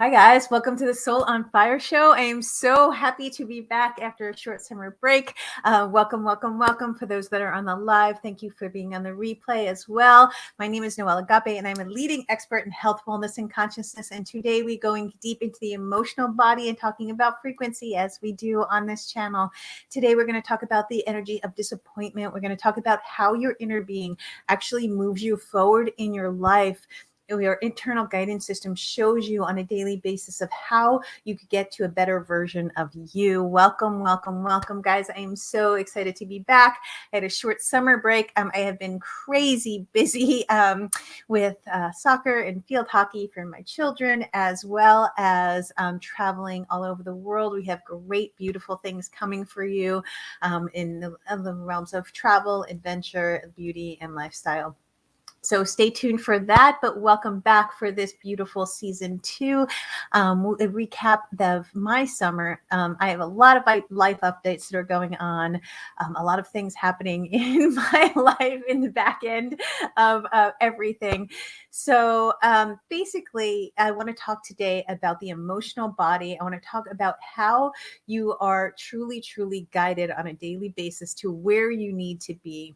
Hi guys, welcome to the Soul on Fire show. I am so happy to be back after a short summer break. Welcome. For those that are on the live, thank you for being on the replay as well. My name is Noelle Agape and I'm a leading expert in health, wellness, and consciousness. And today we're going deep into the emotional body and talking about frequency as we do on this channel. Today we're going to talk about the energy of disappointment. We're going to talk about how your inner being actually moves you forward in your life. Your internal guidance system shows you on a daily basis of how you could get to a better version of you. Welcome, guys. I am so excited to be back. I had a short summer break. I have been crazy busy with soccer and field hockey for my children, as well as traveling all over the world. We have great, beautiful things coming for you in the realms of travel, adventure, beauty, and lifestyle. So stay tuned for that, but welcome back for this beautiful season 2. A recap of my summer. I have a lot of life updates that are going on, a lot of things happening in my life in the back end of everything. So basically, I want to talk today about the emotional body. I want to talk about how you are truly, truly guided on a daily basis to where you need to be,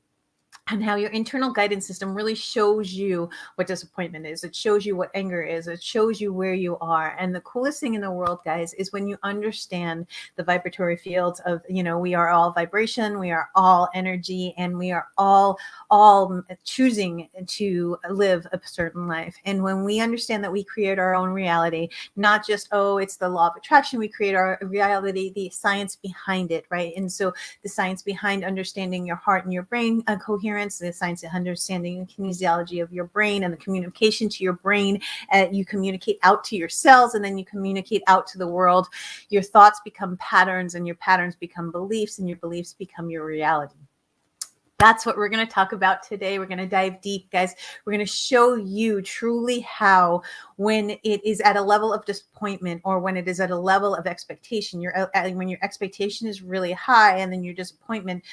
and how your internal guidance system really shows you what disappointment is. It shows you what anger is. It shows you where you are. And the coolest thing in the world, guys, is when you understand the vibratory fields of, we are all vibration, we are all energy, and we are all choosing to live a certain life. And when we understand that we create our own reality, not just, it's the law of attraction, we create our reality, the science behind it, right? And so the science behind understanding your heart and your brain coherence, the science of understanding the kinesiology of your brain and the communication to your brain. You communicate out to your cells, and then you communicate out to the world. Your thoughts become patterns, and your patterns become beliefs, and your beliefs become your reality. That's what we're going to talk about today. We're going to dive deep, guys. We're going to show you truly how, when it is at a level of disappointment, or when it is at a level of expectation, when your expectation is really high, and then your disappointment,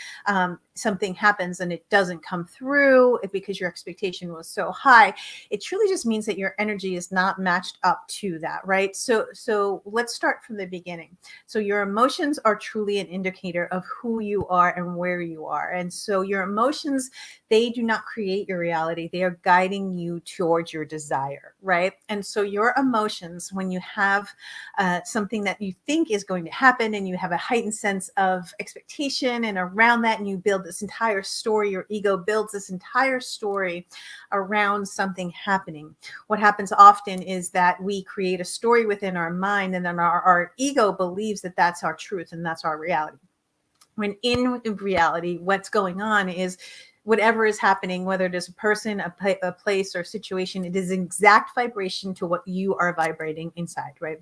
something happens and it doesn't come through because your expectation was so high, it truly just means that your energy is not matched up to that, right? So let's start from the beginning. So your emotions are truly an indicator of who you are and where you are. And so your emotions, they do not create your reality. They are guiding you towards your desire, right? And so your emotions, when you have something that you think is going to happen, and you have a heightened sense of expectation, and around that, and you build this entire story, your ego builds this entire story around something happening. What happens often is that we create a story within our mind, and then our ego believes that that's our truth and that's our reality. When in reality, what's going on is whatever is happening, whether it is a person, a place, or situation, it is exact vibration to what you are vibrating inside, right?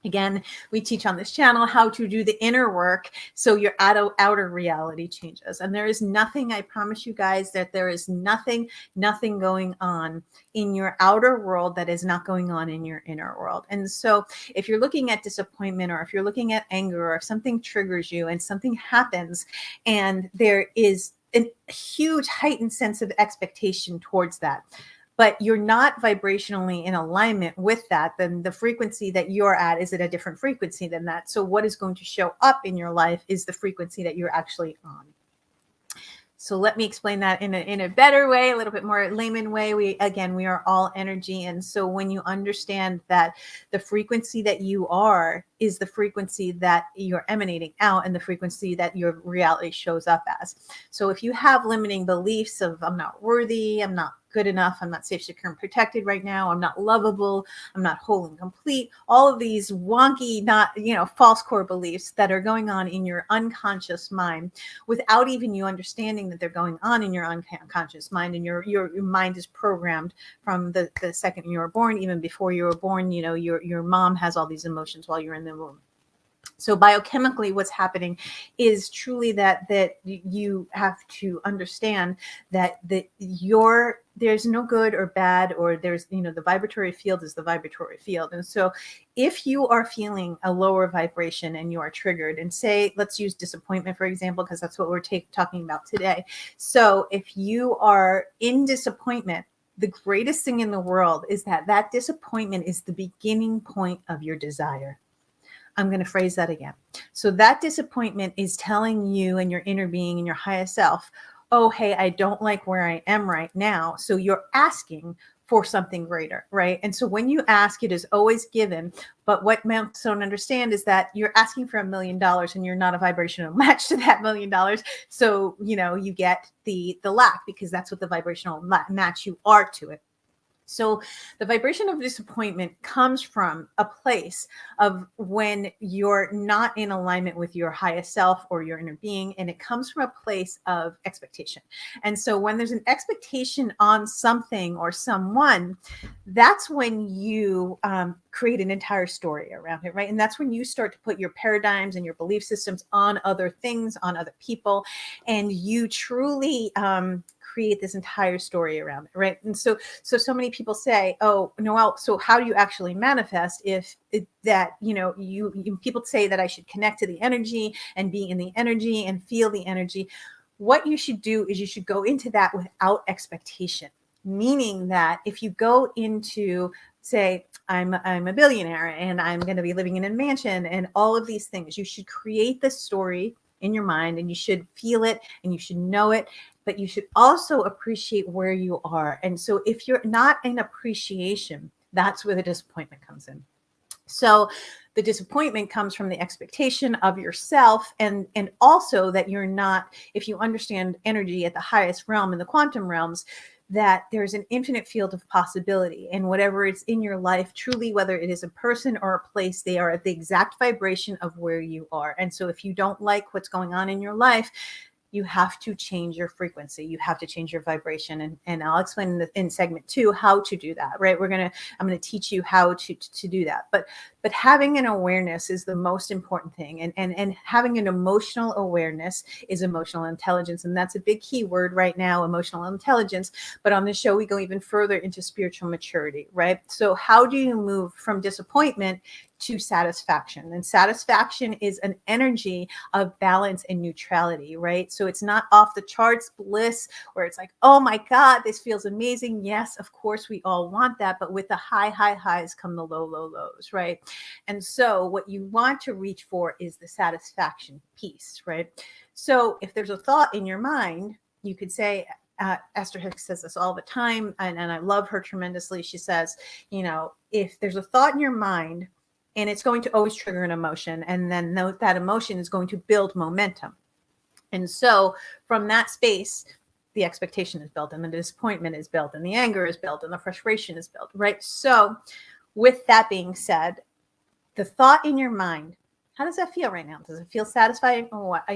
Again, we teach on this channel how to do the inner work so your outer reality changes. And there is nothing, I promise you guys, that there is nothing going on in your outer world that is not going on in your inner world. And so if you're looking at disappointment, or if you're looking at anger, or if something triggers you and something happens, and there is a huge heightened sense of expectation towards that, but you're not vibrationally in alignment with that, then the frequency that you're at is at a different frequency than that. So what is going to show up in your life is the frequency that you're actually on. So let me explain that in a better way, a little bit more layman way. We are all energy. And so when you understand that the frequency that you are is the frequency that you're emanating out, and the frequency that your reality shows up as. So if you have limiting beliefs of, I'm not worthy, I'm not good enough, I'm not safe, secure, and protected right now, I'm not lovable, I'm not whole and complete, all of these wonky, not, false core beliefs that are going on in your unconscious mind without even you understanding that they're going on in your unconscious mind. And your mind is programmed from the second you were born. Even before you were born, your mom has all these emotions while you're in the womb. So biochemically, what's happening is truly that you have to understand that there's no good or bad, or there's, the vibratory field is the vibratory field. And so if you are feeling a lower vibration and you are triggered, and say, let's use disappointment, for example, because that's what we're talking about today. So if you are in disappointment, the greatest thing in the world is that that disappointment is the beginning point of your desire. I'm going to phrase that again. So that disappointment is telling you and your inner being and your highest self, oh, hey, I don't like where I am right now. So you're asking for something greater, right? And so when you ask, it is always given. But what most don't understand is that you're asking for $1 million and you're not a vibrational match to that $1 million. So, you get the lack, because that's what the vibrational match you are to it. So the vibration of disappointment comes from a place of when you're not in alignment with your highest self or your inner being, and it comes from a place of expectation. And so when there's an expectation on something or someone, that's when you create an entire story around it, right? And that's when you start to put your paradigms and your belief systems on other things, on other people, and you truly create this entire story around it, right? And so many people say, oh, Noelle, so how do you actually manifest if people say that I should connect to the energy and be in the energy and feel the energy. What you should do is you should go into that without expectation, meaning that if you go into, say, I'm a billionaire and I'm going to be living in a mansion and all of these things, you should create the story in your mind and you should feel it and you should know it, but you should also appreciate where you are. And so if you're not in appreciation, that's where the disappointment comes in. So the disappointment comes from the expectation of yourself, and also that you're not, if you understand energy at the highest realm, in the quantum realms, that there's an infinite field of possibility, and whatever is in your life, truly, whether it is a person or a place, they are at the exact vibration of where you are. And so if you don't like what's going on in your life, you have to change your frequency. You have to change your vibration. And I'll explain in segment 2 how to do that, right? I'm going to teach you how to do that. But having an awareness is the most important thing. And having an emotional awareness is emotional intelligence. And that's a big key word right now, emotional intelligence. But on this show, we go even further into spiritual maturity, right? So how do you move from disappointment to satisfaction? And satisfaction is an energy of balance and neutrality, right? So it's not off the charts bliss where it's like, oh my God, this feels amazing. Yes, of course, we all want that. But with the high highs come the low lows, right? And so what you want to reach for is the satisfaction piece, right? So if there's a thought in your mind, you could say, Esther Hicks says this all the time, and I love her tremendously. She says, if there's a thought in your mind, and it's going to always trigger an emotion, and then that emotion is going to build momentum. And so from that space, the expectation is built, and the disappointment is built, and the anger is built, and the frustration is built, right? So with that being said, the thought in your mind, how does that feel right now? Does it feel satisfying? Oh, I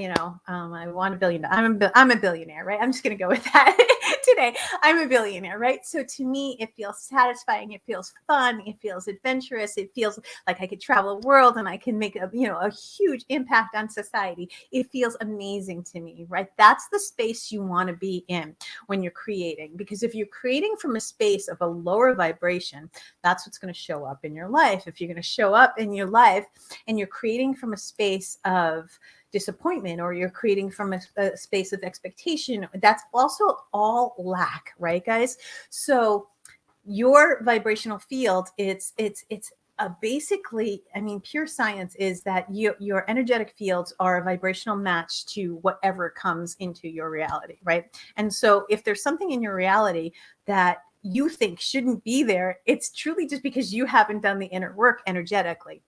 want $1 billion. I'm a billionaire, right? I'm just going to go with that today. I'm a billionaire, right? So to me, it feels satisfying. It feels fun. It feels adventurous. It feels like I could travel the world and I can make a huge impact on society. It feels amazing to me, right? That's the space you want to be in when you're creating, because if you're creating from a space of a lower vibration, that's what's going to show up in your life. If you're going to show up in your life and you're creating from a space of disappointment, or you're creating from a space of expectation, that's also all lack, right, guys? So your vibrational field, it's basically, pure science is that your energetic fields are a vibrational match to whatever comes into your reality, right? And so if there's something in your reality that you think shouldn't be there, it's truly just because you haven't done the inner work energetically.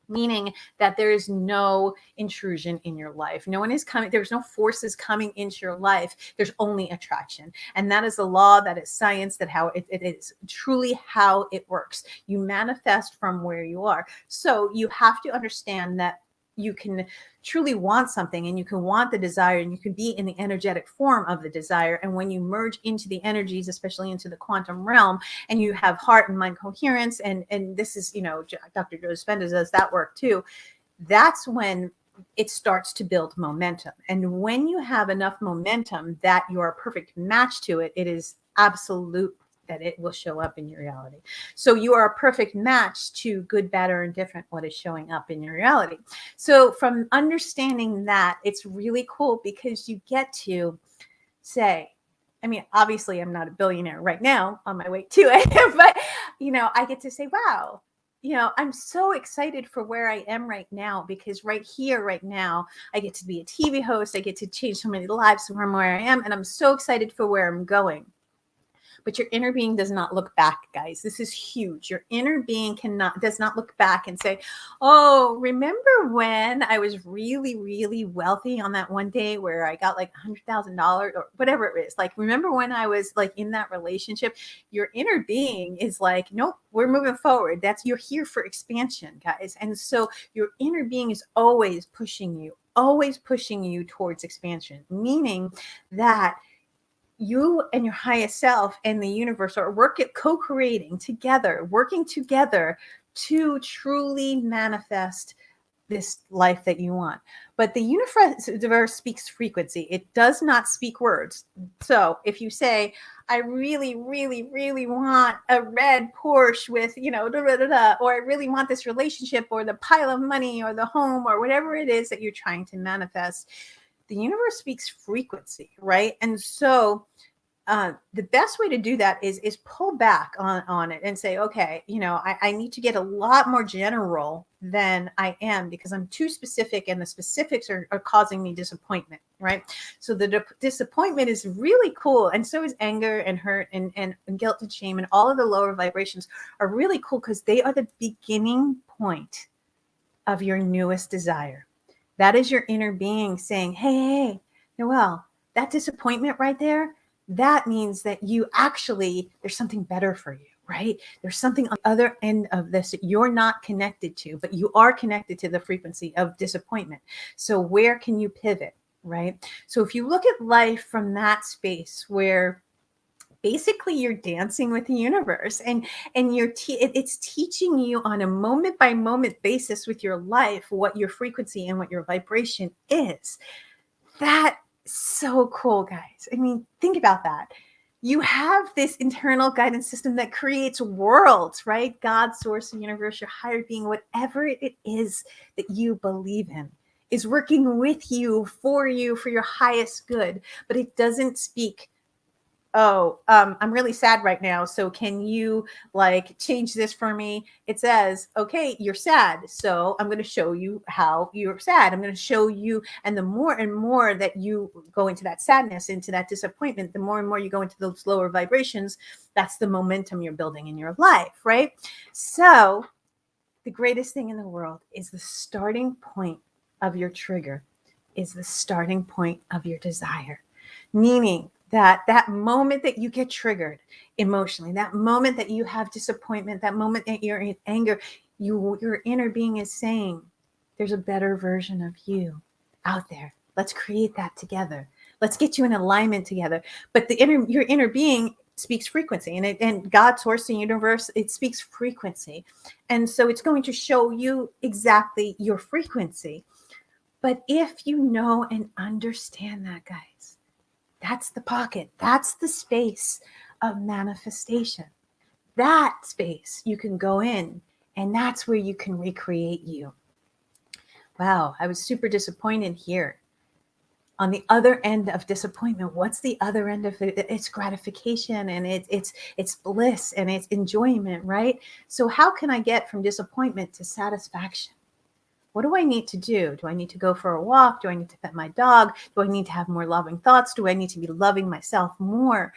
Meaning that there is no intrusion in your life. No one is coming. There's no forces coming into your life. There's only attraction. And that is a law, that is science, that how it is truly how it works. You manifest from where you are. So you have to understand that you can truly want something, and you can want the desire, and you can be in the energetic form of the desire. And when you merge into the energies, especially into the quantum realm, and you have heart and mind coherence, and this is, Dr. Joe Dispenza does that work too, that's when it starts to build momentum. And when you have enough momentum that you're a perfect match to it, it is absolute that it will show up in your reality. So you are a perfect match to good, bad, or indifferent, what is showing up in your reality. So from understanding that, it's really cool because you get to say, I mean, obviously I'm not a billionaire right now on my way to it, but I get to say, wow, I'm so excited for where I am right now, because right here, right now, I get to be a TV host. I get to change so many lives from where I am. And I'm so excited for where I'm going. But your inner being does not look back, guys. This is huge. Your inner being does not look back and say, oh, remember when I was really, really wealthy on that one day where I got like $100,000 or whatever it is. Like, remember when I was like in that relationship? Your inner being is like, nope, we're moving forward. You're here for expansion, guys. And so your inner being is always pushing you towards expansion, meaning that you and your highest self and the universe are co-creating together, working together to truly manifest this life that you want. But the universe speaks frequency. It does not speak words. So if you say, I really, really, really want a red Porsche with, or I really want this relationship or the pile of money or the home or whatever it is that you're trying to manifest, the universe speaks frequency, right? And so the best way to do that is pull back on it and say, okay, I need to get a lot more general than I am, because I'm too specific, and the specifics are causing me disappointment, right? So the disappointment is really cool. And so is anger and hurt and guilt and shame, and all of the lower vibrations are really cool, because they are the beginning point of your newest desire. That is your inner being saying, hey, Noelle, that disappointment right there, that means that there's something better for you, right? There's something on the other end of this that you're not connected to, but you are connected to the frequency of disappointment. So where can you pivot, right? So if you look at life from that space where basically you're dancing with the universe, and it's teaching you on a moment by moment basis with your life what your frequency and what your vibration is. That's so cool, guys. I mean, think about that. You have this internal guidance system that creates worlds, right? God, source, the universe, your higher being, whatever it is that you believe in, is working with you, for your highest good. But it doesn't speak, oh, I'm really sad right now, so can you like change this for me? It says, okay, you're sad, so I'm going to show you how you're sad. I'm going to show you. And the more and more that you go into that sadness, into that disappointment, the more and more you go into those lower vibrations, that's the momentum you're building in your life, right? So the greatest thing in the world is the starting point of your trigger, is the starting point of your desire. Meaning that moment that you get triggered emotionally, that moment that you have disappointment, that moment that you're in anger, your inner being is saying, there's a better version of you out there. Let's create that together. Let's get you in alignment together. But your inner being speaks frequency, and God, source, the universe, it speaks frequency. And so it's going to show you exactly your frequency. But if you know and understand that, guys, that's the pocket. That's the space of manifestation. That space you can go in, and that's where you can recreate you. Wow, I was super disappointed here. On the other end of disappointment, what's the other end of it? It's gratification, and it's bliss, and it's enjoyment, right? So how can I get from disappointment to satisfaction? What do I need to do? Do I need to go for a walk? Do I need to pet my dog? Do I need to have more loving thoughts? Do I need to be loving myself more?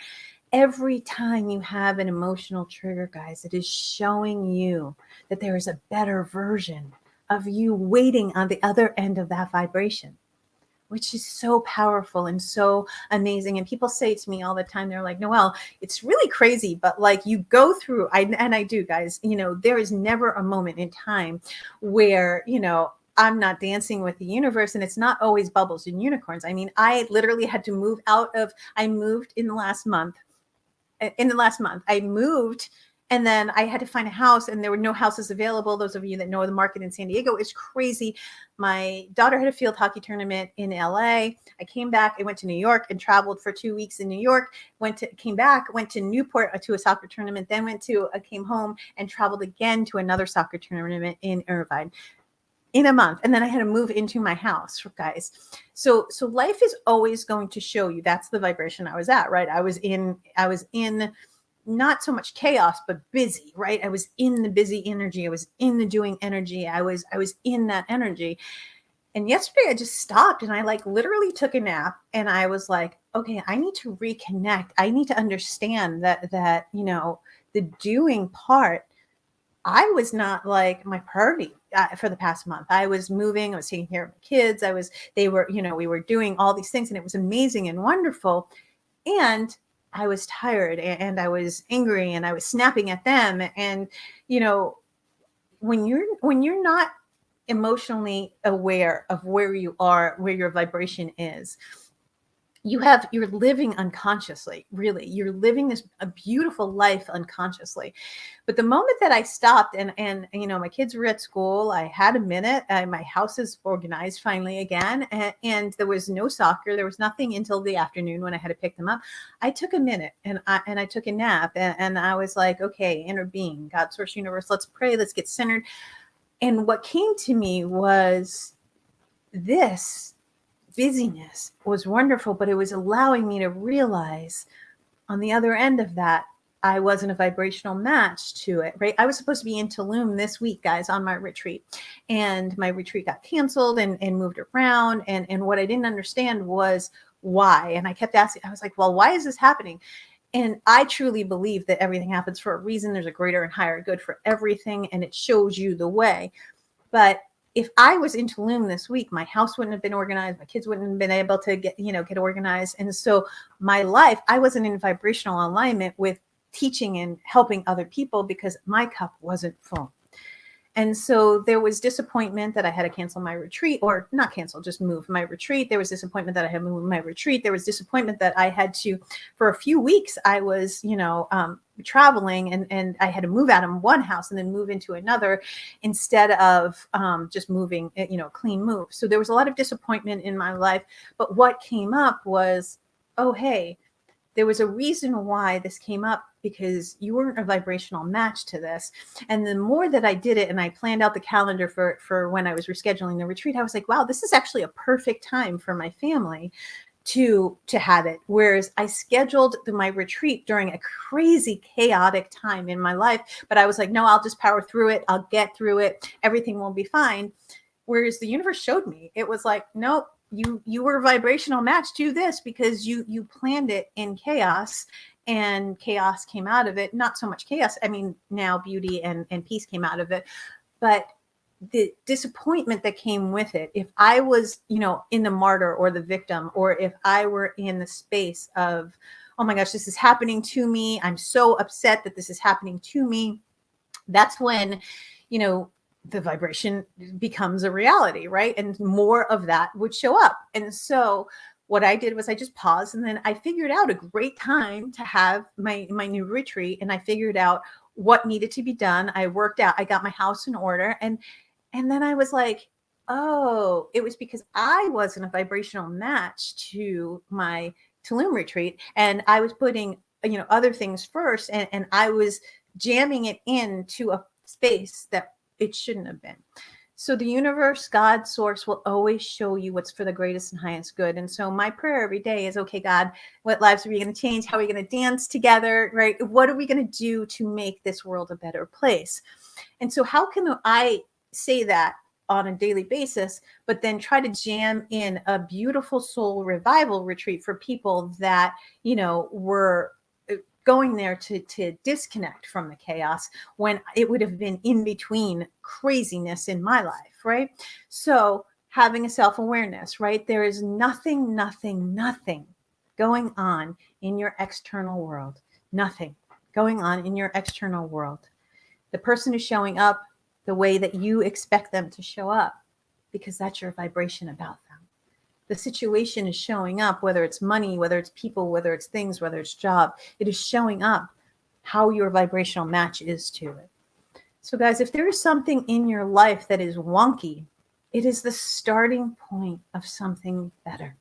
Every time you have an emotional trigger, guys, it is showing you that there is a better version of you waiting on the other end of that vibration, which is so powerful and so amazing. And people say to me all the time, they're like, Noelle, it's really crazy, but like you go through, and I do, guys, there is never a moment in time where, I'm not dancing with the universe, and it's not always bubbles and unicorns. I mean, I literally had to I moved in the last month. I moved, and then I had to find a house, and there were no houses available. Those of you that know the market in San Diego is crazy. My daughter had a field hockey tournament in LA. I came back. I went to New York and traveled for 2 weeks in New York. Came back, went to Newport to a soccer tournament, then came home and traveled again to another soccer tournament in Irvine. in a month. And then I had to move into my house, guys. So life is always going to show you. That's the vibration I was at, right? I was in not so much chaos, but busy, right? I was in the busy energy. I was in the doing energy. I was in that energy. And yesterday I just stopped and I like literally took a nap and I was like, okay, I need to reconnect. I need to understand that, the doing part, I was not like my priority for the past month. I was moving, I was taking care of my kids. We were doing all these things and it was amazing and wonderful. And I was tired and I was angry and I was snapping at them. And, when you're not emotionally aware of where you are, where your vibration is, you're living unconsciously. Really, you're living a beautiful life unconsciously. But the moment that I stopped and my kids were at school, I had a minute. My house is organized finally again, and there was no soccer. There was nothing until the afternoon when I had to pick them up. I took a minute and I took a nap, and I was like, okay, inner being, God, source, universe, let's pray, let's get centered. And what came to me was this busyness was wonderful, but it was allowing me to realize on the other end of that, I wasn't a vibrational match to it, right? I was supposed to be in Tulum this week, guys, on my retreat. And my retreat got canceled and moved around. And what I didn't understand was why. And I kept asking, I was like, well, why is this happening? And I truly believe that everything happens for a reason. There's a greater and higher good for everything, and it shows you the way. But if I was in Tulum this week, my house wouldn't have been organized. My kids wouldn't have been able to get organized. And so my life, I wasn't in vibrational alignment with teaching and helping other people because my cup wasn't full. And so there was disappointment that I had to cancel my retreat, or not cancel, just move my retreat. There was disappointment that I had moved my retreat. There was disappointment that I had to, for a few weeks, I was, traveling and I had to move out of one house and then move into another instead of just moving, clean move. So there was a lot of disappointment in my life. But what came up was, oh, hey, there was a reason why this came up, because you weren't a vibrational match to this. And the more that I did it and I planned out the calendar for when I was rescheduling the retreat, I was like, wow, this is actually a perfect time for my family to have it. Whereas I scheduled my retreat during a crazy chaotic time in my life, but I was like, no, I'll just power through it. I'll get through it. Everything will be fine. Whereas the universe showed me, it was like, nope, you were a vibrational match to this because you planned it in chaos, and chaos came out of it. Not so much chaos. I mean, now beauty and peace came out of it, but the disappointment that came with it, if I was, in the martyr or the victim, or if I were in the space of, oh my gosh, this is happening to me, I'm so upset that this is happening to me, that's when, the vibration becomes a reality, right? And more of that would show up. And so what I did was I just paused, and then I figured out a great time to have my new retreat, and I figured out what needed to be done. I worked out, I got my house in order, and then I was like, oh, it was because I wasn't a vibrational match to my Tulum retreat, and I was putting other things first, and I was jamming it into a space that it shouldn't have been. So the universe, God, source will always show you what's for the greatest and highest good. And so my prayer every day is, okay, God, what lives are we going to change? How are we going to dance together, right? What are we going to do to make this world a better place? And so how can I say that on a daily basis, but then try to jam in a beautiful soul revival retreat for people that, were going there to disconnect from the chaos when it would have been in between craziness in my life, right? So having a self-awareness, right? There is nothing going on in your external world. Nothing going on in your external world. The person is showing up the way that you expect them to show up, because that's your vibration about them. The situation is showing up, whether it's money, whether it's people, whether it's things, whether it's job, it is showing up how your vibrational match is to it. So guys, if there is something in your life that is wonky, it is the starting point of something better.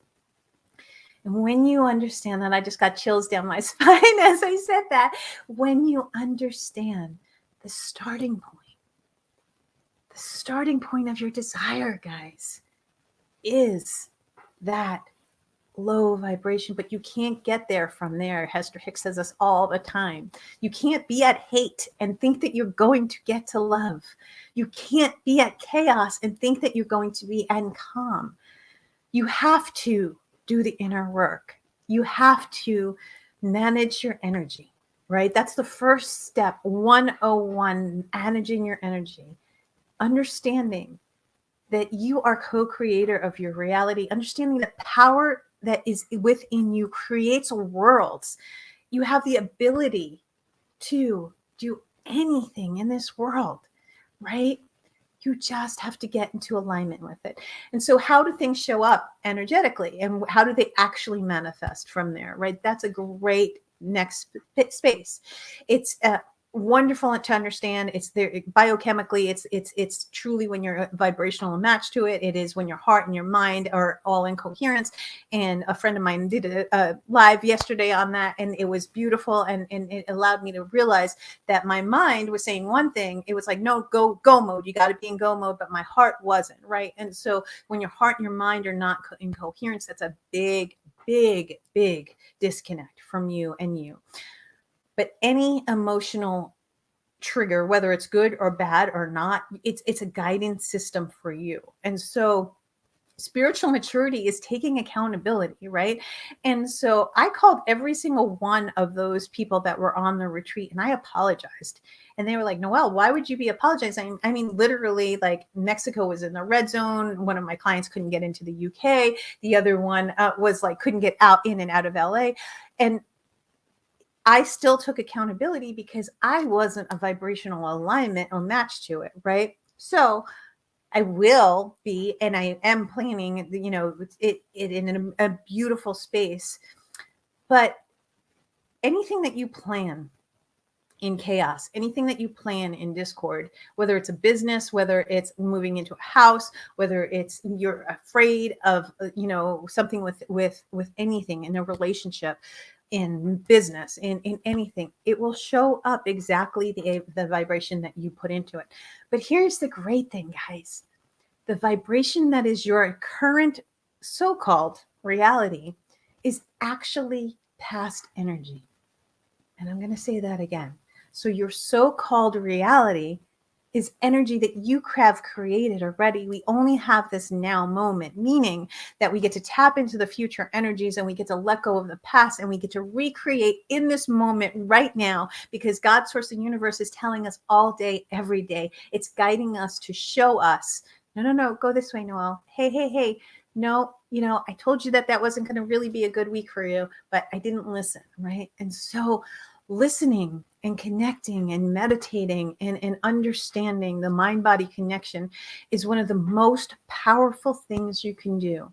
And when you understand that, I just got chills down my spine as I said that, when you understand the starting point starting point of your desire, guys, is that low vibration, but you can't get there from there. Hester Hicks says this all the time. You can't be at hate and think that you're going to get to love. You can't be at chaos and think that you're going to be in calm. You have to do the inner work. You have to manage your energy, right? That's the first step, 101, managing your energy. Understanding that you are co-creator of your reality, understanding that power that is within you creates worlds. You have the ability to do anything in this world, right? You just have to get into alignment with it. And so how do things show up energetically, and how do they actually manifest from there, right? That's a great next space. It's wonderful to understand. It's there biochemically. It's truly when you're vibrational and matched to it. It is when your heart and your mind are all in coherence. And a friend of mine did a live yesterday on that, and it was beautiful, and it allowed me to realize that my mind was saying one thing. It was like, no, go mode. You got to be in go mode, but my heart wasn't, right? And so when your heart and your mind are not in coherence, that's a big disconnect from you and you. But any emotional trigger, whether it's good or bad or not, it's a guidance system for you. And so spiritual maturity is taking accountability, right? And so I called every single one of those people that were on the retreat, and I apologized. And they were like, Noelle, why would you be apologizing? I mean, literally, like, Mexico was in the red zone. One of my clients couldn't get into the UK. The other one was like, couldn't get in and out of LA. And I still took accountability because I wasn't a vibrational alignment or match to it, right? So I will be, and I am planning, it in a beautiful space. But anything that you plan in chaos, anything that you plan in discord, whether it's a business, whether it's moving into a house, whether it's you're afraid of, something with anything in a relationship, in business, in anything, it will show up exactly the vibration that you put into it. But here's the great thing, guys. The vibration that is your current so-called reality is actually past energy. And I'm going to say that again. So your so-called reality is energy that you have created already. We only have this now moment, meaning that we get to tap into the future energies, and we get to let go of the past, and we get to recreate in this moment right now, because God, source, and universe is telling us all day, every day. It's guiding us to show us, no, go this way, Noelle. Hey. No, I told you that wasn't going to really be a good week for you, but I didn't listen, right? And so listening and connecting and meditating and understanding the mind-body connection is one of the most powerful things you can do.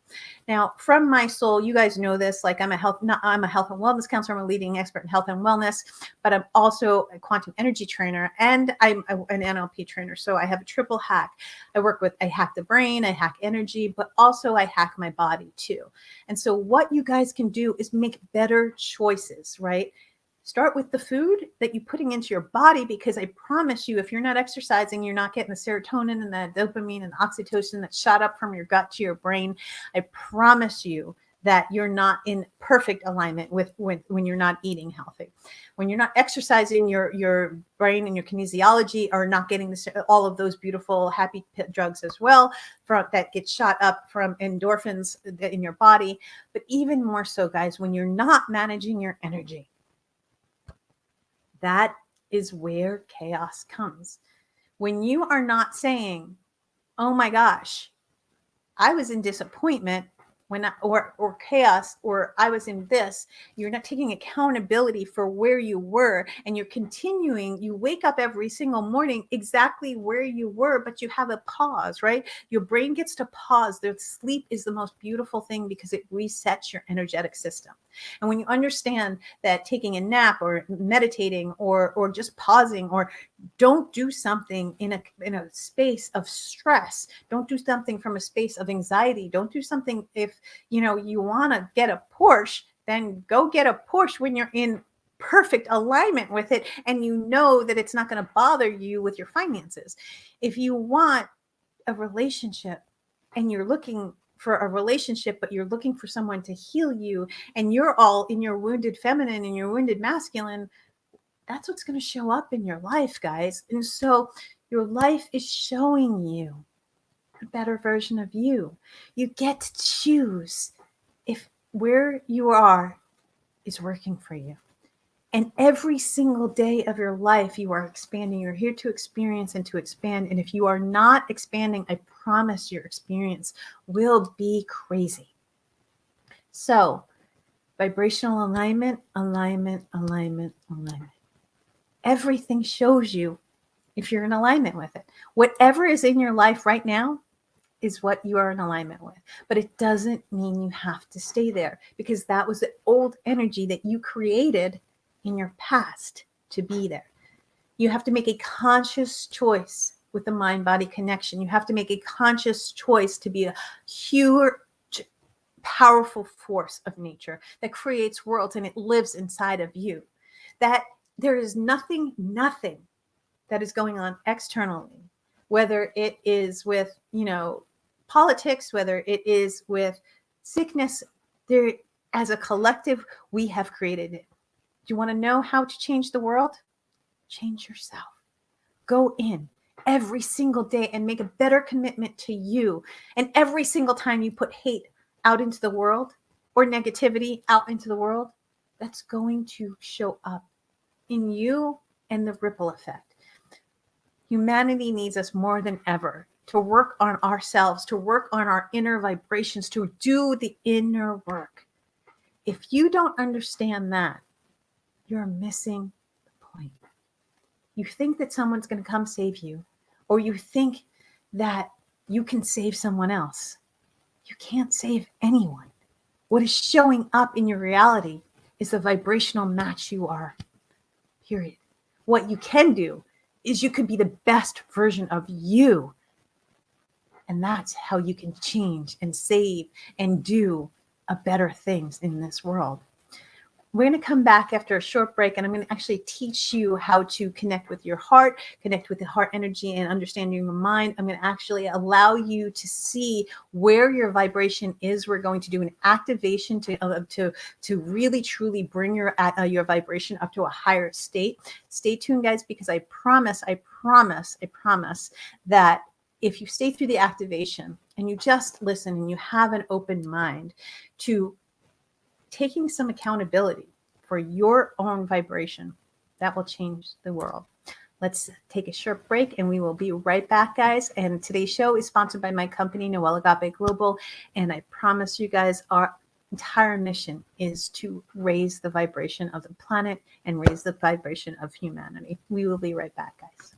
Now, from my soul, you guys know this, like I'm a health and wellness counselor. I'm a leading expert in health and wellness, but I'm also a quantum energy trainer, and I'm an NLP trainer. So I have a triple hack. I hack the brain, I hack energy, but also I hack my body too. And so what you guys can do is make better choices, right? Start with the food that you're putting into your body, because I promise you, if you're not exercising, you're not getting the serotonin and the dopamine and the oxytocin that shot up from your gut to your brain. I promise you that you're not in perfect alignment with when you're not eating healthy. When you're not exercising, your brain and your kinesiology are not getting all of those beautiful happy drugs as well that get shot up from endorphins in your body. But even more so, guys, when you're not managing your energy, that is where chaos comes. When you are not saying, oh my gosh, I was in disappointment or chaos, or I was in this, you're not taking accountability for where you were, and you're continuing. You wake up every single morning exactly where you were, but you have a pause, right? Your brain gets to pause. The sleep is the most beautiful thing because it resets your energetic system. And when you understand that taking a nap or meditating or just pausing, or don't do something in a space of stress, don't do something from a space of anxiety, don't do something if you want to get a Porsche, then go get a Porsche when you're in perfect alignment with it, and you know that it's not going to bother you with your finances. If you want a relationship and you're looking for a relationship, but you're looking for someone to heal you, and you're all in your wounded feminine and your wounded masculine, that's what's going to show up in your life, guys. And so your life is showing you a better version of you. You get to choose if where you are is working for you. And every single day of your life, you are expanding. You're here to experience and to expand. And if you are not expanding, I promise your experience will be crazy. So, vibrational alignment, alignment, alignment, alignment. Everything shows you if you're in alignment with it. Whatever is in your life right now is what you are in alignment with. But it doesn't mean you have to stay there, because that was the old energy that you created in your past to be there. You have to make a conscious choice with the mind-body connection. You have to make a conscious choice to be a huge, powerful force of nature that creates worlds, and it lives inside of you. That there is nothing that is going on externally, whether it is with, politics, whether it is with sickness. There, as a collective, we have created it. Do you want to know how to change the world? Change yourself. Go in every single day and make a better commitment to you. And every single time you put hate out into the world or negativity out into the world, that's going to show up in you and the ripple effect. Humanity needs us more than ever to work on ourselves, to work on our inner vibrations, to do the inner work. If you don't understand that, you're missing the point. You think that someone's going to come save you, or you think that you can save someone else. You can't save anyone. What is showing up in your reality is the vibrational match you are. Period. What you can do is you can be the best version of you. And that's how you can change and save and do a better things in this world. We're going to come back after a short break, and I'm going to actually teach you how to connect with your heart, connect with the heart energy, and understanding your mind. I'm going to actually allow you to see where your vibration is. We're going to do an activation to really truly bring your vibration up to a higher state. Stay tuned, guys, because I promise that if you stay through the activation and you just listen and you have an open mind to taking some accountability for your own vibration, that will change the world. Let's take a short break and we will be right back, guys. And today's show is sponsored by my company, Noelle Agape Global. And I promise you guys, our entire mission is to raise the vibration of the planet and raise the vibration of humanity. We will be right back, guys.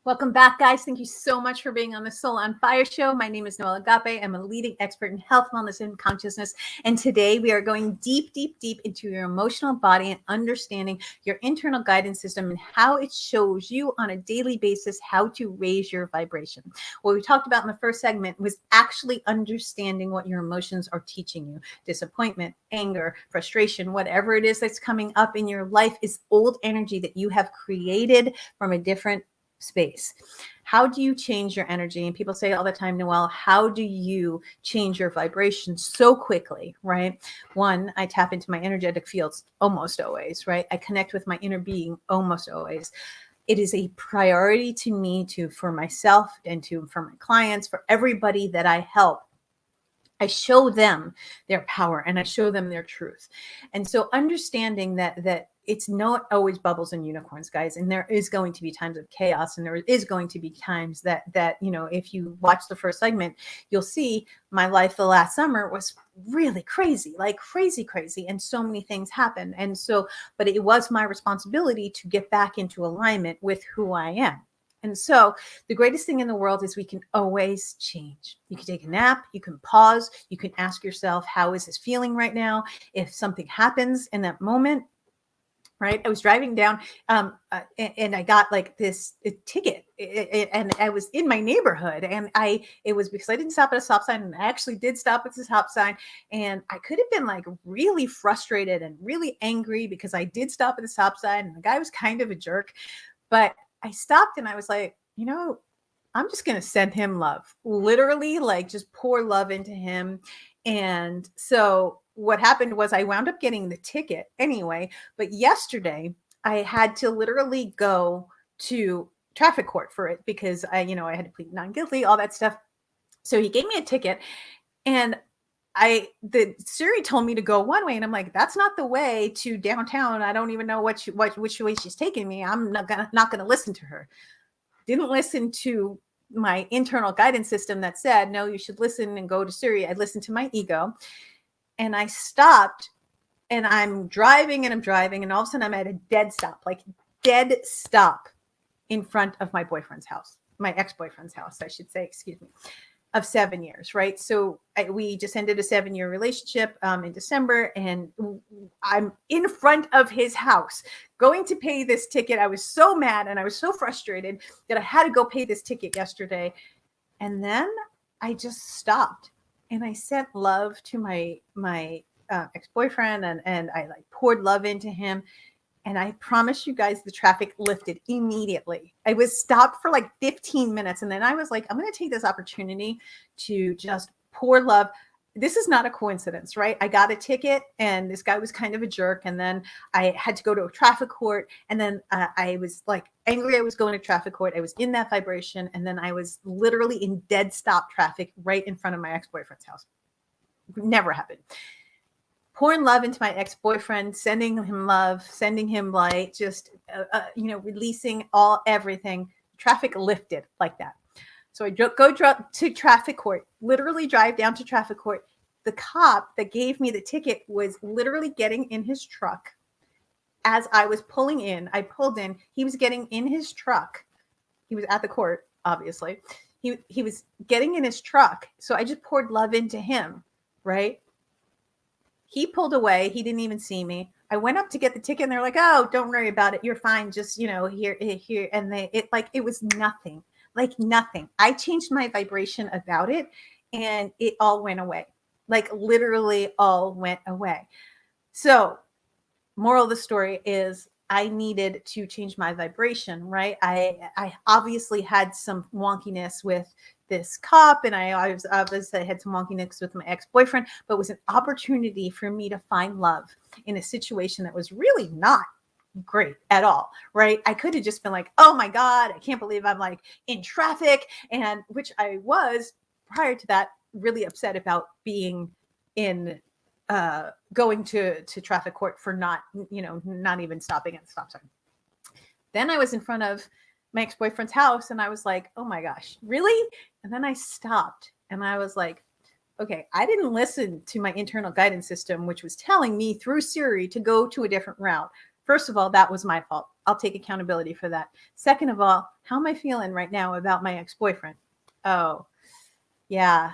Welcome back, guys. Thank you so much for being on the Soul on Fire show. My name is Noelle Agape. I'm a leading expert in health, wellness, and consciousness. And today we are going deep, deep, deep into your emotional body and understanding your internal guidance system and how it shows you on a daily basis how to raise your vibration. What we talked about in the first segment was actually understanding what your emotions are teaching you. Disappointment, anger, frustration, whatever it is that's coming up in your life is old energy that you have created from a different space. How do you change your energy? And people say all the time, Noelle, how do you change your vibration so quickly, right? One, I tap into my energetic fields almost always, right? I connect with my inner being almost always. It is a priority to me for myself and for my clients, for everybody that I help. I show them their power and I show them their truth. And so understanding that it's not always bubbles and unicorns, guys. And there is going to be times of chaos. And there is going to be times that, if you watch the first segment, you'll see my life the last summer was really crazy, like crazy. And so many things happened. And so, but it was my responsibility to get back into alignment with who I am. And so the greatest thing in the world is we can always change. You can take a nap, you can pause, you can ask yourself, how is this feeling right now? If something happens in that moment, right? I was driving down and I got like this ticket and I was in my neighborhood and it was because I didn't stop at a stop sign, and I actually did stop at the stop sign, and I could have been like really frustrated and really angry because I did stop at the stop sign and the guy was kind of a jerk, but I stopped and I was like, I'm just going to send him love, literally, like just pour love into him. And so what happened was I wound up getting the ticket anyway. But yesterday I had to literally go to traffic court for it because I had to plead not guilty, all that stuff. So he gave me a ticket, and the Siri told me to go one way, and I'm like, that's not the way to downtown. I don't even know which way she's taking me. I'm not gonna listen to her. Didn't listen to my internal guidance system that said, no, you should listen and go to Siri. I listened to my ego, and I stopped, and I'm driving, and all of a sudden I'm at a dead stop in front of my boyfriend's house, my ex-boyfriend's house, I should say, excuse me, of 7 years, right? So we just ended a 7-year relationship in December, and I'm in front of his house going to pay this ticket. I was so mad and I was so frustrated that I had to go pay this ticket yesterday. And then I just stopped and I sent love to my ex-boyfriend, and I like poured love into him. And I promise you guys, the traffic lifted immediately. I was stopped for like 15 minutes. And then I was like, I'm going to take this opportunity to just pour love. This is not a coincidence, right? I got a ticket and this guy was kind of a jerk. And then I had to go to a traffic court. And then I was like angry I was going to traffic court. I was in that vibration. And then I was literally in dead stop traffic right in front of my ex-boyfriend's house. Never happened. Pouring love into my ex-boyfriend, sending him love, sending him light, just, releasing everything. Traffic lifted like that. So I go to traffic court, literally drive down to traffic court. The cop that gave me the ticket was literally getting in his truck as I was pulling in. I pulled in. He was getting in his truck. He was at the court, obviously. He was getting in his truck. So I just poured love into him, right? He pulled away. He didn't even see me. I went up to get the ticket and they're like, oh, don't worry about it. You're fine. Just, here. And it was nothing, like nothing. I changed my vibration about it and it all went away. Like literally all went away. So moral of the story is I needed to change my vibration, right? I obviously had some wonkiness with this cop, and I obviously had some wonkiness with my ex-boyfriend, but it was an opportunity for me to find love in a situation that was really not great at all, right? I could have just been like, oh my God, I can't believe I'm like in traffic, and which I was prior to that really upset about being in going to traffic court for not even stopping at the stop sign. Then I was in front of my ex-boyfriend's house and I was like, oh my gosh, really? And then I stopped and I was like, okay, I didn't listen to my internal guidance system, which was telling me through Siri to go to a different route. First of all, that was my fault. I'll take accountability for that. Second of all, how am I feeling right now about my ex-boyfriend? Oh, yeah.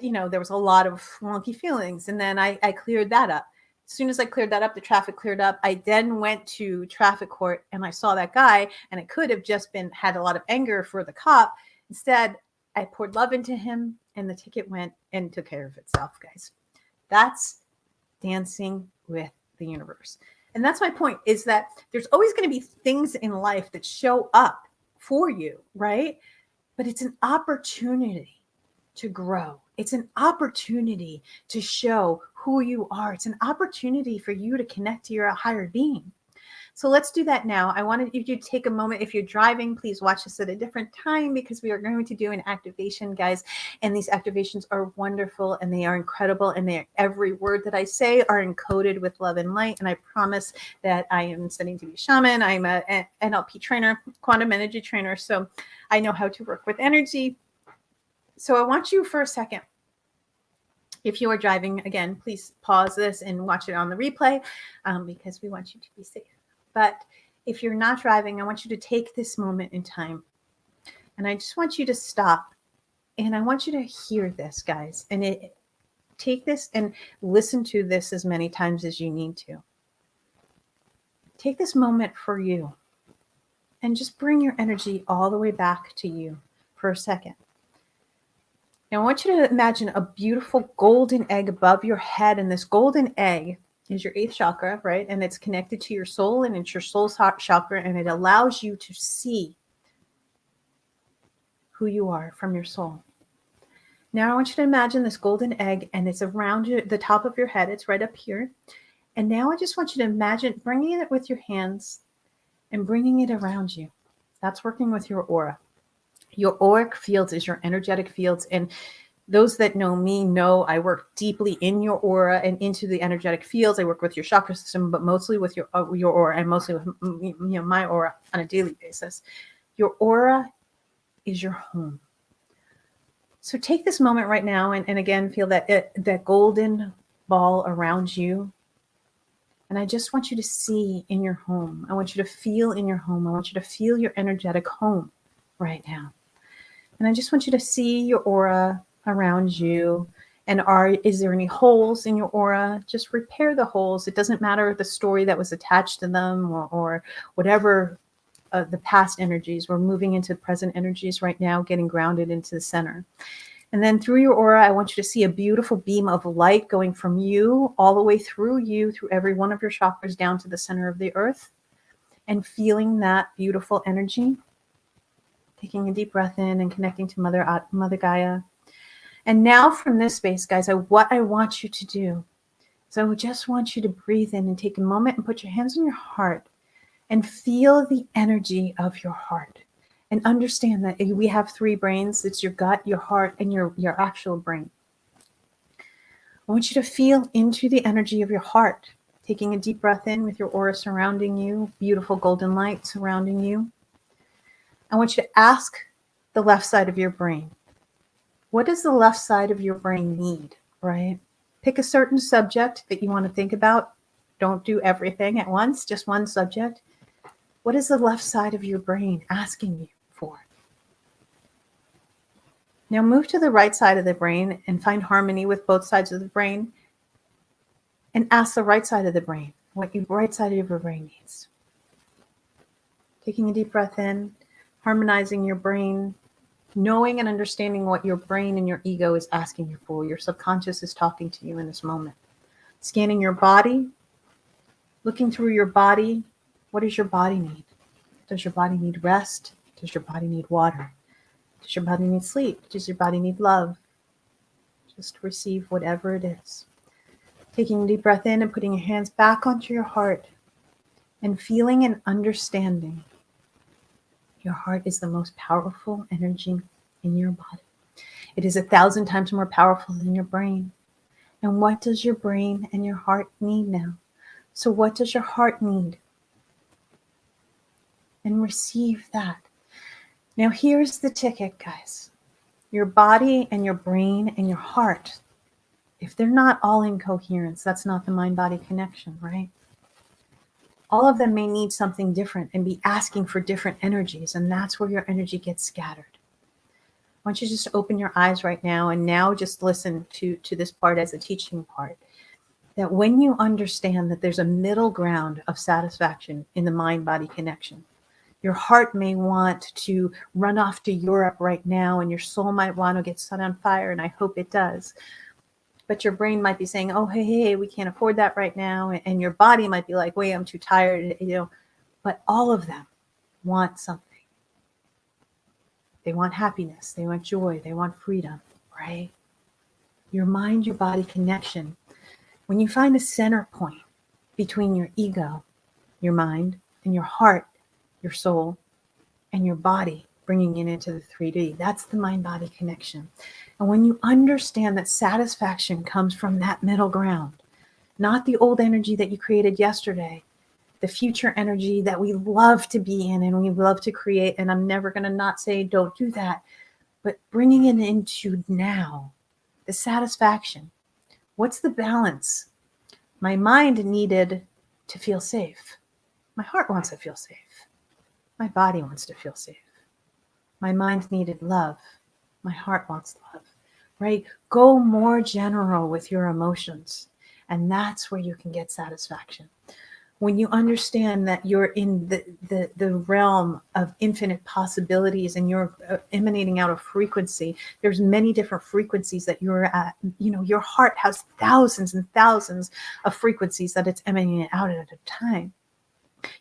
There was a lot of wonky feelings. And then I cleared that up. As soon as I cleared that up, the traffic cleared up. I then went to traffic court and I saw that guy, and it could have just had a lot of anger for the cop. Instead, I poured love into him and the ticket went and took care of itself, guys. That's dancing with the universe. And that's my point, is that there's always going to be things in life that show up for you, right? But it's an opportunity to grow. It's an opportunity to show who you are. It's an opportunity for you to connect to your higher being. So let's do that now. I wanted you to take a moment. If you're driving, please watch this at a different time because we are going to do an activation, guys. And these activations are wonderful and they are incredible. And every word that I say are encoded with love and light. And I promise that I am studying to be a shaman. I'm an NLP trainer, quantum energy trainer. So I know how to work with energy. So I want you for a second, if you are driving, again, please pause this and watch it on the replay because we want you to be safe. But if you're not driving, I want you to take this moment in time And I just want you to stop and I want you to hear this, guys. And take this and listen to this as many times as you need to. Take this moment for you and just bring your energy all the way back to you for a second. Now, I want you to imagine a beautiful golden egg above your head. And this golden egg is your 8th chakra, right? And it's connected to your soul, and it's your soul's chakra. And it allows you to see who you are from your soul. Now, I want you to imagine this golden egg, and it's around the top of your head. It's right up here. And now I just want you to imagine bringing it with your hands and bringing it around you. That's working with your aura. Your auric fields is your energetic fields. And those that know me know I work deeply in your aura and into the energetic fields. I work with your chakra system, but mostly with your aura, and mostly with my aura on a daily basis. Your aura is your home. So take this moment right now and again, feel that golden ball around you. And I just want you to see in your home. I want you to feel in your home. I want you to feel your energetic home right now. And I just want you to see your aura around you. And is there any holes in your aura? Just repair the holes. It doesn't matter the story that was attached to them or whatever the past energies. We're moving into present energies right now, getting grounded into the center. And then through your aura, I want you to see a beautiful beam of light going from you all the way through you, through every one of your chakras down to the center of the earth, and feeling that beautiful energy. Taking a deep breath in and connecting to Mother Gaia. And now from this space, guys, what I want you to do is I just want you to breathe in and take a moment and put your hands on your heart and feel the energy of your heart. And understand that we have 3 brains. It's your gut, your heart, and your actual brain. I want you to feel into the energy of your heart, taking a deep breath in with your aura surrounding you, beautiful golden light surrounding you. I want you to ask the left side of your brain, what does the left side of your brain need, right? Pick a certain subject that you want to think about. Don't do everything at once, just one subject. What is the left side of your brain asking you for? Now move to the right side of the brain and find harmony with both sides of the brain and ask the right side of the brain what the right side of your brain needs. Taking a deep breath in, harmonizing your brain, knowing and understanding what your brain and your ego is asking you for. Your subconscious is talking to you in this moment. Scanning your body, looking through your body. What does your body need? Does your body need rest? Does your body need water? Does your body need sleep? Does your body need love? Just receive whatever it is. Taking a deep breath in and putting your hands back onto your heart and feeling and understanding. Your heart is the most powerful energy in your body. It is 1,000 times more powerful than your brain. And what does your brain and your heart need now? So what does your heart need? And receive that. Now here's the ticket, guys. Your body and your brain and your heart, if they're not all in coherence, that's not the mind-body connection, right? All of them may need something different and be asking for different energies, and that's where your energy gets scattered. I want you to just open your eyes right now and now just listen to this part as a teaching part. That when you understand that there's a middle ground of satisfaction in the mind-body connection, your heart may want to run off to Europe right now, and your soul might want to get set on fire, and I hope it does. But your brain might be saying, oh, hey, we can't afford that right now. And your body might be like, wait, I'm too tired, But all of them want something. They want happiness. They want joy. They want freedom, right? Your mind, your body connection. When you find a center point between your ego, your mind, and your heart, your soul, and your body, bringing it into the 3D, that's the mind-body connection. And when you understand that satisfaction comes from that middle ground, not the old energy that you created yesterday, the future energy that we love to be in and we love to create. And I'm never going to not say don't do that, but bringing it into now, the satisfaction. What's the balance? My mind needed to feel safe. My heart wants to feel safe. My body wants to feel safe. My mind needed love. My heart wants love, right? Go more general with your emotions. And that's where you can get satisfaction. When you understand that you're in the realm of infinite possibilities and you're emanating out of frequency, there's many different frequencies that you're at. You know, your heart has thousands and thousands of frequencies that it's emanating out at a time.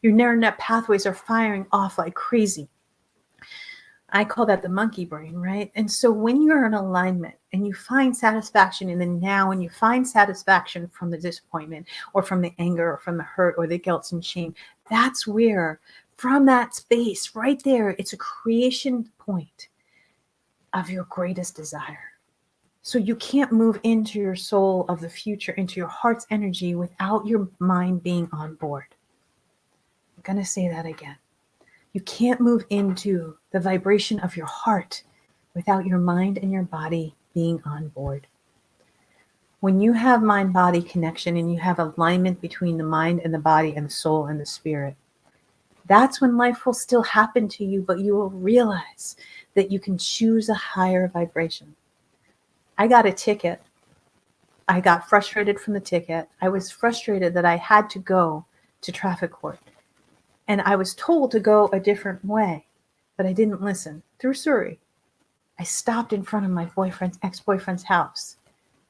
Your neural net pathways are firing off like crazy. I call that the monkey brain, right? And so when you're in alignment and you find satisfaction in the now, and you find satisfaction from the disappointment or from the anger or from the hurt or the guilt and shame, that's where, from that space right there, it's a creation point of your greatest desire. So you can't move into your soul of the future, into your heart's energy, without your mind being on board. I'm going to say that again. You can't move into the vibration of your heart without your mind and your body being on board. When you have mind-body connection and you have alignment between the mind and the body and the soul and the spirit, that's when life will still happen to you, but you will realize that you can choose a higher vibration. I got a ticket. I got frustrated from the ticket. I was frustrated that I had to go to traffic court. And I was told to go a different way, but I didn't listen. Through Surrey, I stopped in front of my ex-boyfriend's house.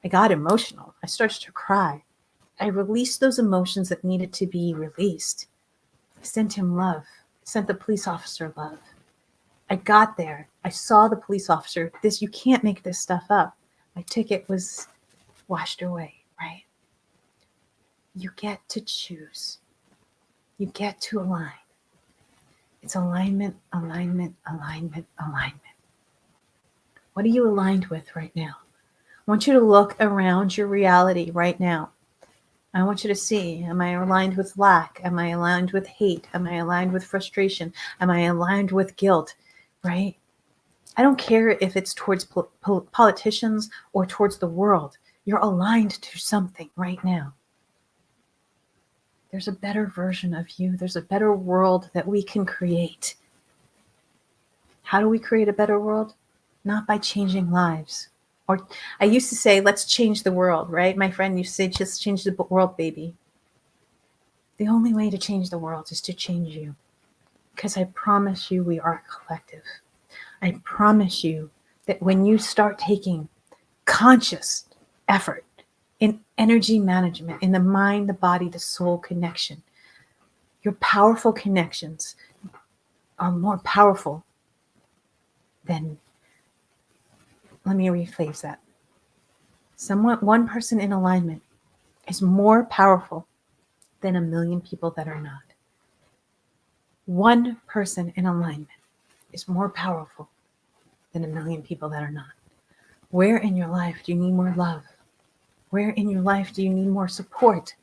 I got emotional. I started to cry. I released those emotions that needed to be released. I sent him love. I sent the police officer love. I got there. I saw the police officer. You can't make this stuff up. My ticket was washed away, right? You get to choose. You get to align. It's alignment, alignment, alignment, alignment. What are you aligned with right now? I want you to look around your reality right now. I want you to see, am I aligned with lack? Am I aligned with hate? Am I aligned with frustration? Am I aligned with guilt, right? I don't care if it's towards politicians or towards the world. You're aligned to something right now. There's a better version of you. There's a better world that we can create. How do we create a better world? Not by changing lives. Or I used to say, let's change the world, right? My friend used to say, just change the world, baby. The only way to change the world is to change you. Because I promise you, we are a collective. I promise you that when you start taking conscious effort in energy management, in the mind, the body, the soul connection, your powerful connections are more powerful than, let me rephrase that. One person in alignment is more powerful than a million people that are not. One person in alignment is more powerful than a million people that are not. Where in your life do you need more love? Where in your life do you need more support?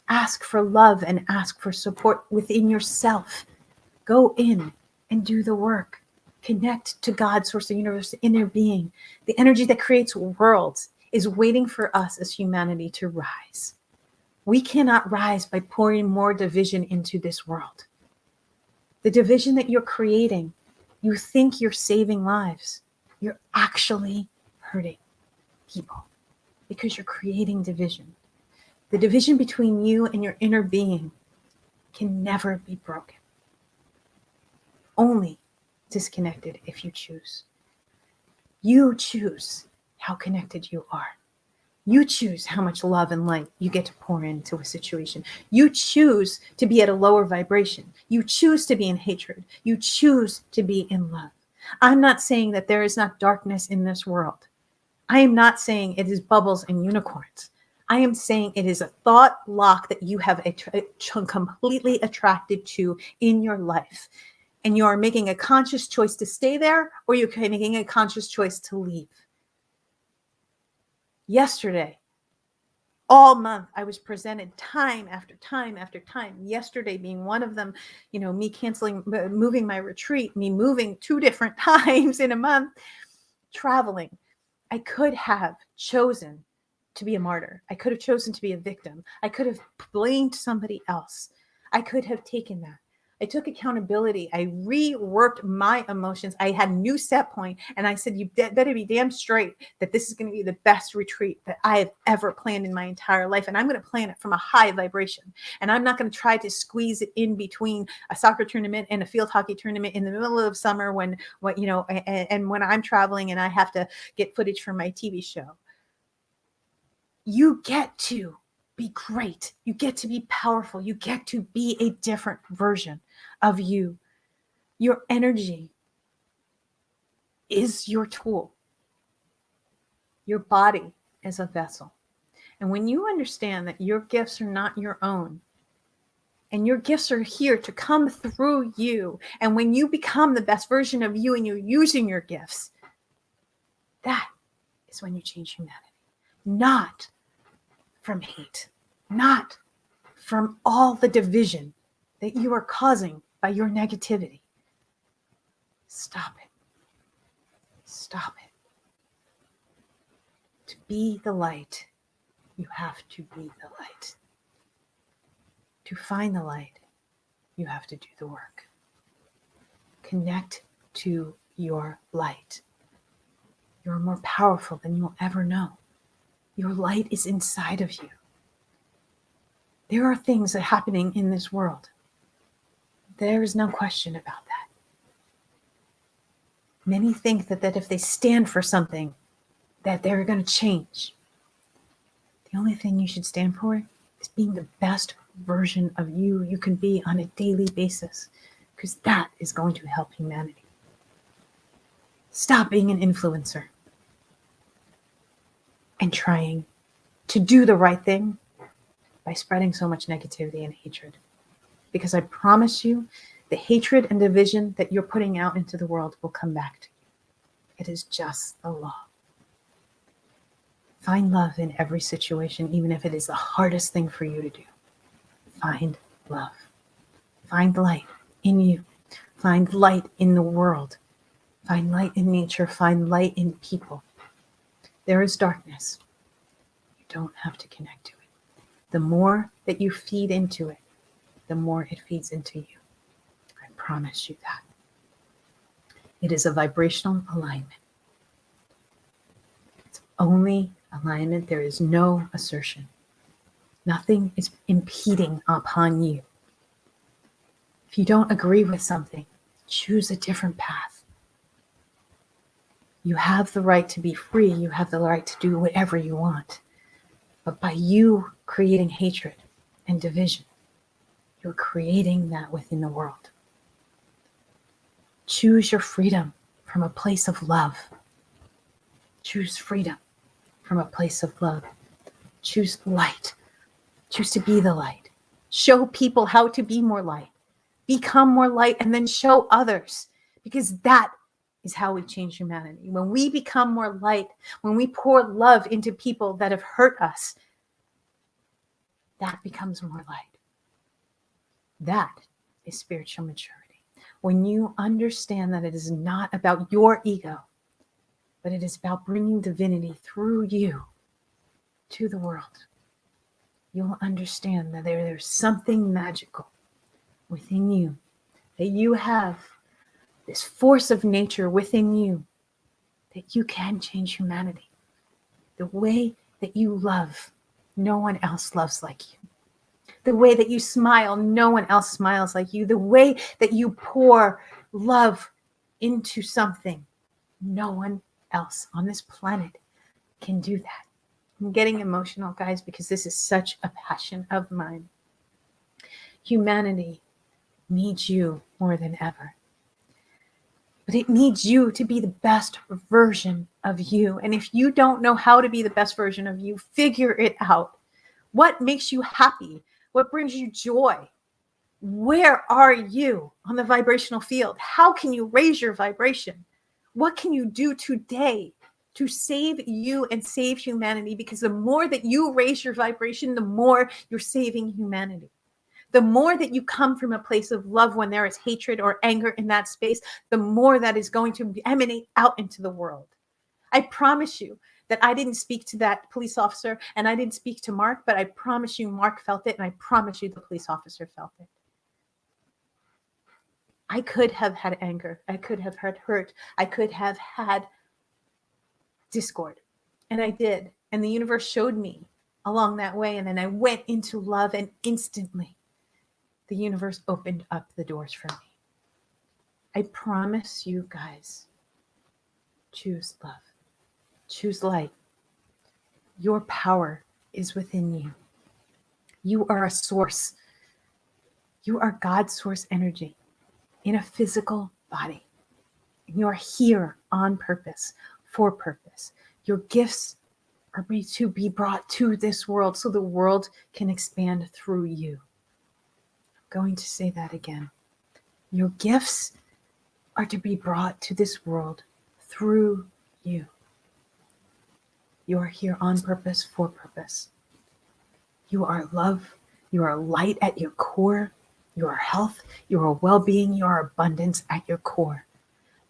Ask for love and ask for support within yourself. Go in and do the work. Connect to God, source of the universe, the inner being. The energy that creates worlds is waiting for us as humanity to rise. We cannot rise by pouring more division into this world. The division that you're creating, you think you're saving lives. You're actually hurting people because you're creating division. The division between you and your inner being can never be broken. Only disconnected if you choose. You choose how connected you are. You choose how much love and light you get to pour into a situation. You choose to be at a lower vibration. You choose to be in hatred. You choose to be in love. I'm not saying that there is not darkness in this world. I am not saying it is bubbles and unicorns. I am saying it is a thought lock that you have completely attracted to in your life. And you are making a conscious choice to stay there, or you're making a conscious choice to leave. Yesterday, all month, I was presented time after time after time. Yesterday being one of them, me canceling, moving my retreat, me moving 2 different times in a month, traveling. I could have chosen to be a martyr. I could have chosen to be a victim. I could have blamed somebody else. I could have taken that. I took accountability. I reworked my emotions. I had a new set point, and I said, you better be damn straight that this is going to be the best retreat that I have ever planned in my entire life. And I'm going to plan it from a high vibration. And I'm not going to try to squeeze it in between a soccer tournament and a field hockey tournament in the middle of summer when and when I'm traveling and I have to get footage for my TV show. You get to be great. You get to be powerful. You get to be a different version of you. Your energy is your tool. Your body is a vessel. And when you understand that your gifts are not your own, and your gifts are here to come through you, and when you become the best version of you and you're using your gifts, that is when you change humanity. Not from hate, not from all the division that you are causing by your negativity. Stop it. Stop it. To be the light, you have to be the light. To find the light, you have to do the work. Connect to your light. You're more powerful than you'll ever know. Your light is inside of you. There are things that are happening in this world. There is no question about that. Many think that if they stand for something, that they're going to change. The only thing you should stand for is being the best version of you you can be on a daily basis, because that is going to help humanity. Stop being an influencer and trying to do the right thing by spreading so much negativity and hatred. Because I promise you, the hatred and division that you're putting out into the world will come back to you. It is just the law. Find love in every situation, even if it is the hardest thing for you to do. Find love. Find light in you. Find light in the world. Find light in nature. Find light in people. There is darkness. You don't have to connect to it. The more that you feed into it, the more it feeds into you. I promise you that. It is a vibrational alignment. It's only alignment. There is no assertion. Nothing is impeding upon you. If you don't agree with something, choose a different path. You have the right to be free. You have the right to do whatever you want. But by you creating hatred and division, you're creating that within the world. Choose your freedom from a place of love. Choose freedom from a place of love. Choose light. Choose to be the light. Show people how to be more light. Become more light and then show others, because that is how we change humanity. When we become more light, when we pour love into people that have hurt us, that becomes more light. That is spiritual maturity. When you understand that it is not about your ego, but it is about bringing divinity through you to the world, you'll understand that there's something magical within you, that you have this force of nature within you, that you can change humanity. The way that you love, no one else loves like you. The way that you smile, no one else smiles like you. The way that you pour love into something, no one else on this planet can do that. I'm getting emotional, guys, because this is such a passion of mine. Humanity needs you more than ever. But it needs you to be the best version of you. And if you don't know how to be the best version of you, figure it out. What makes you happy? What brings you joy? Where are you on the vibrational field? How can you raise your vibration? What can you do today to save you and save humanity? Because the more that you raise your vibration, the more you're saving humanity. The more that you come from a place of love when there is hatred or anger in that space, the more that is going to emanate out into the world. I promise you that I didn't speak to that police officer and I didn't speak to Mark, but I promise you Mark felt it, and I promise you the police officer felt it. I could have had anger. I could have had hurt. I could have had discord. And I did. And the universe showed me along that way. And then I went into love, and instantly the universe opened up the doors for me. I promise you guys, choose love, choose light. Your power is within you. You are a source. You are God's source energy in a physical body. You are here on purpose, for purpose. Your gifts are to be brought to this world so the world can expand through you. I'm going to say that again. Your gifts are to be brought to this world through you. You are here on purpose, for purpose. You are love. You are light at your core. You are health. You are well-being. You are abundance at your core.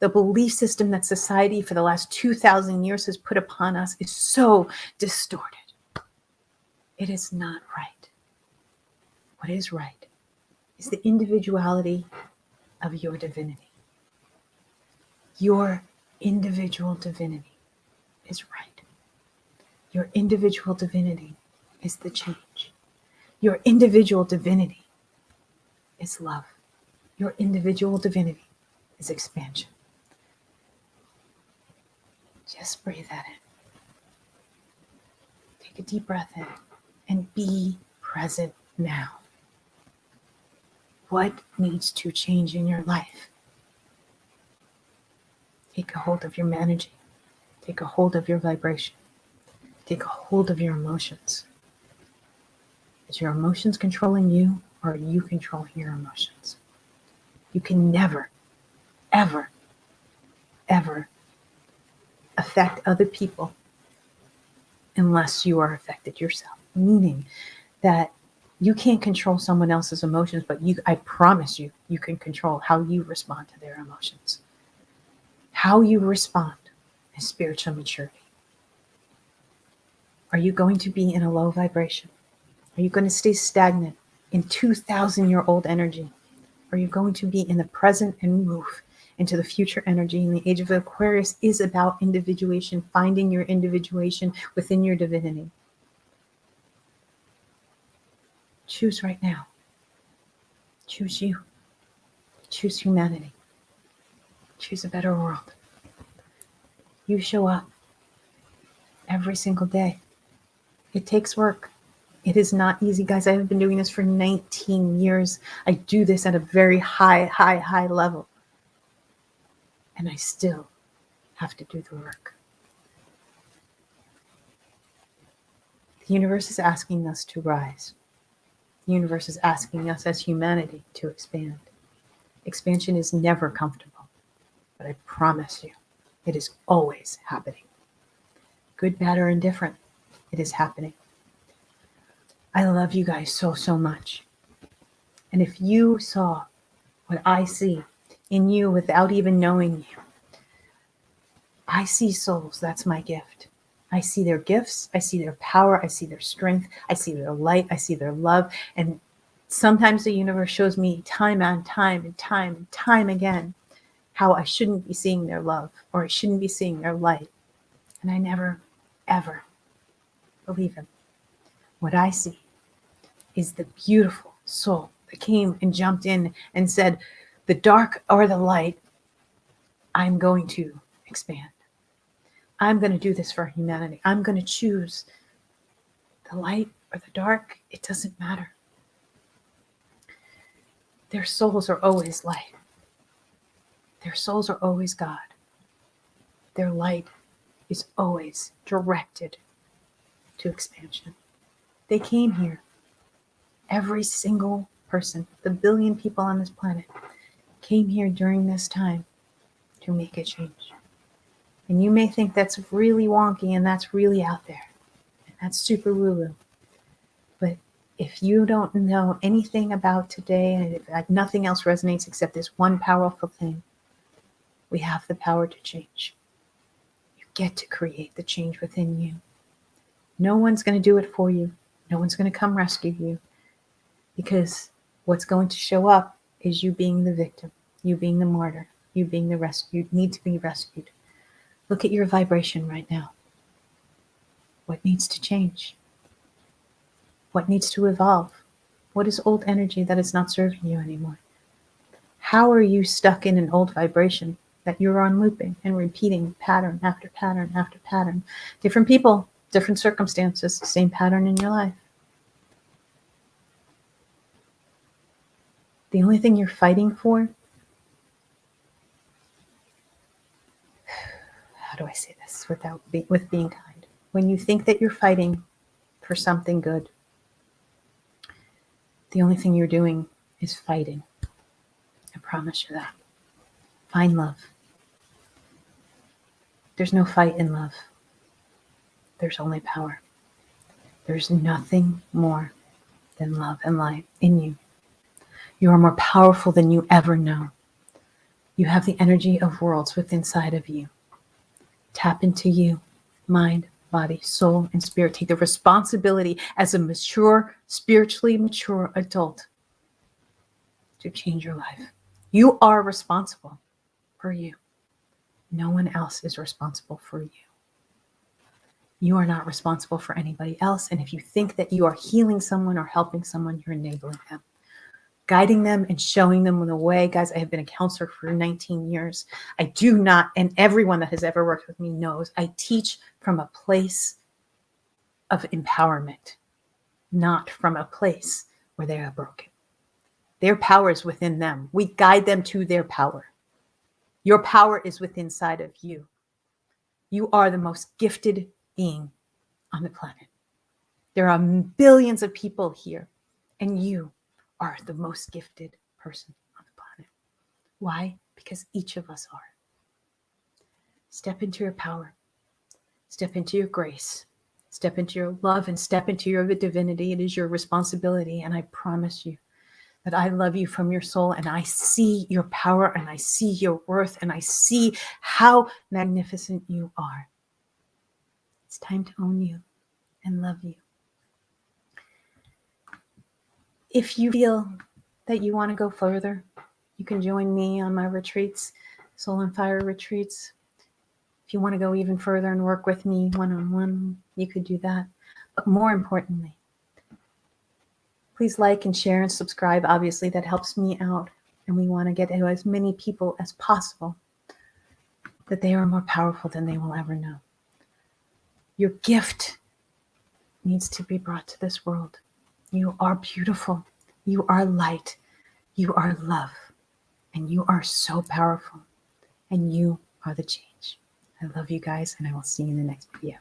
The belief system that society for the last 2,000 years has put upon us is so distorted. It is not right. What is right is the individuality of your divinity. Your individual divinity is right. Your individual divinity is the change. Your individual divinity is love. Your individual divinity is expansion. Just breathe that in. Take a deep breath in and be present now. What needs to change in your life? Take a hold of your energy. Take a hold of your vibration. Take a hold of your emotions. Is your emotions controlling you, or are you controlling your emotions? You can never, ever, ever affect other people unless you are affected yourself. Meaning that you can't control someone else's emotions, but I promise you, you can control how you respond to their emotions. How you respond is spiritual maturity. Are you going to be in a low vibration? Are you going to stay stagnant in 2,000-year-old energy? Are you going to be in the present and move into the future energy? And the age of Aquarius is about individuation, finding your individuation within your divinity. Choose right now. Choose you. Choose humanity. Choose a better world. You show up every single day. It takes work. It is not easy, guys. I have been doing this for 19 years. I do this at a very high level. And I still have to do the work. The universe is asking us to rise. The universe is asking us as humanity to expand. Expansion is never comfortable, but I promise you, it is always happening. Good, bad, or indifferent, it is happening. I love you guys so much. And if you saw what I see in you without even knowing you, I see souls. That's my gift. I see their gifts. I see their power. I see their strength. I see their light. I see their love. And sometimes the universe shows me time again how I shouldn't be seeing their love, or I shouldn't be seeing their light. And I never, ever believe him. What I see is the beautiful soul that came and jumped in and said, the dark or the light, I'm going to expand. I'm going to do this for humanity. I'm going to choose the light or the dark. It doesn't matter. Their souls are always light. Their souls are always God. Their light is always directed to expansion. They came here. Every single person, the billion people on this planet, came here during this time to make a change. And you may think that's really wonky and that's really out there. And that's super woo-woo. But if you don't know anything about today, and if nothing else resonates except this one powerful thing, we have the power to change. You get to create the change within you. No one's going to do it for you. No one's going to come rescue you. Because what's going to show up is you being the victim. You being the martyr, you being the rescued, need to be rescued. Look at your vibration right now. What needs to change? What needs to evolve? What is old energy that is not serving you anymore? How are you stuck in an old vibration that you're on looping and repeating pattern after pattern after pattern? Different people, different circumstances, same pattern in your life. The only thing you're fighting for, how do I say this with being kind? When you think that you're fighting for something good, the only thing you're doing is fighting. I promise you that. Find love. There's no fight in love. There's only power. There's nothing more than love and light in you. You are more powerful than you ever know. You have the energy of worlds within inside of you. Tap into you, mind, body, soul, and spirit. Take the responsibility as a mature, spiritually mature adult to change your life. You are responsible for you. No one else is responsible for you. You are not responsible for anybody else. And if you think that you are healing someone or helping someone, you're enabling them, guiding them and showing them the way. Guys, I have been a counselor for 19 years. I do not, and everyone that has ever worked with me knows, I teach from a place of empowerment, not from a place where they are broken. Their power is within them. We guide them to their power. Your power is within inside of you. You are the most gifted being on the planet. There are billions of people here, and you are the most gifted person on the planet. Why? Because each of us are. Step into your power. Step into your grace. Step into your love and step into your divinity. It is your responsibility, and I promise you that I love you from your soul, and I see your power, and I see your worth, and I see how magnificent you are. It's time to own you and love you. If you feel that you want to go further, you can join me on my retreats, Soul on Fire retreats. If you want to go even further and work with me one-on-one, you could do that. But more importantly, please like and share and subscribe. Obviously, that helps me out. And we want to get to as many people as possible that they are more powerful than they will ever know. Your gift needs to be brought to this world. You are beautiful. You are light. You are love. And you are so powerful. And you are the change. I love you guys, and I will see you in the next video.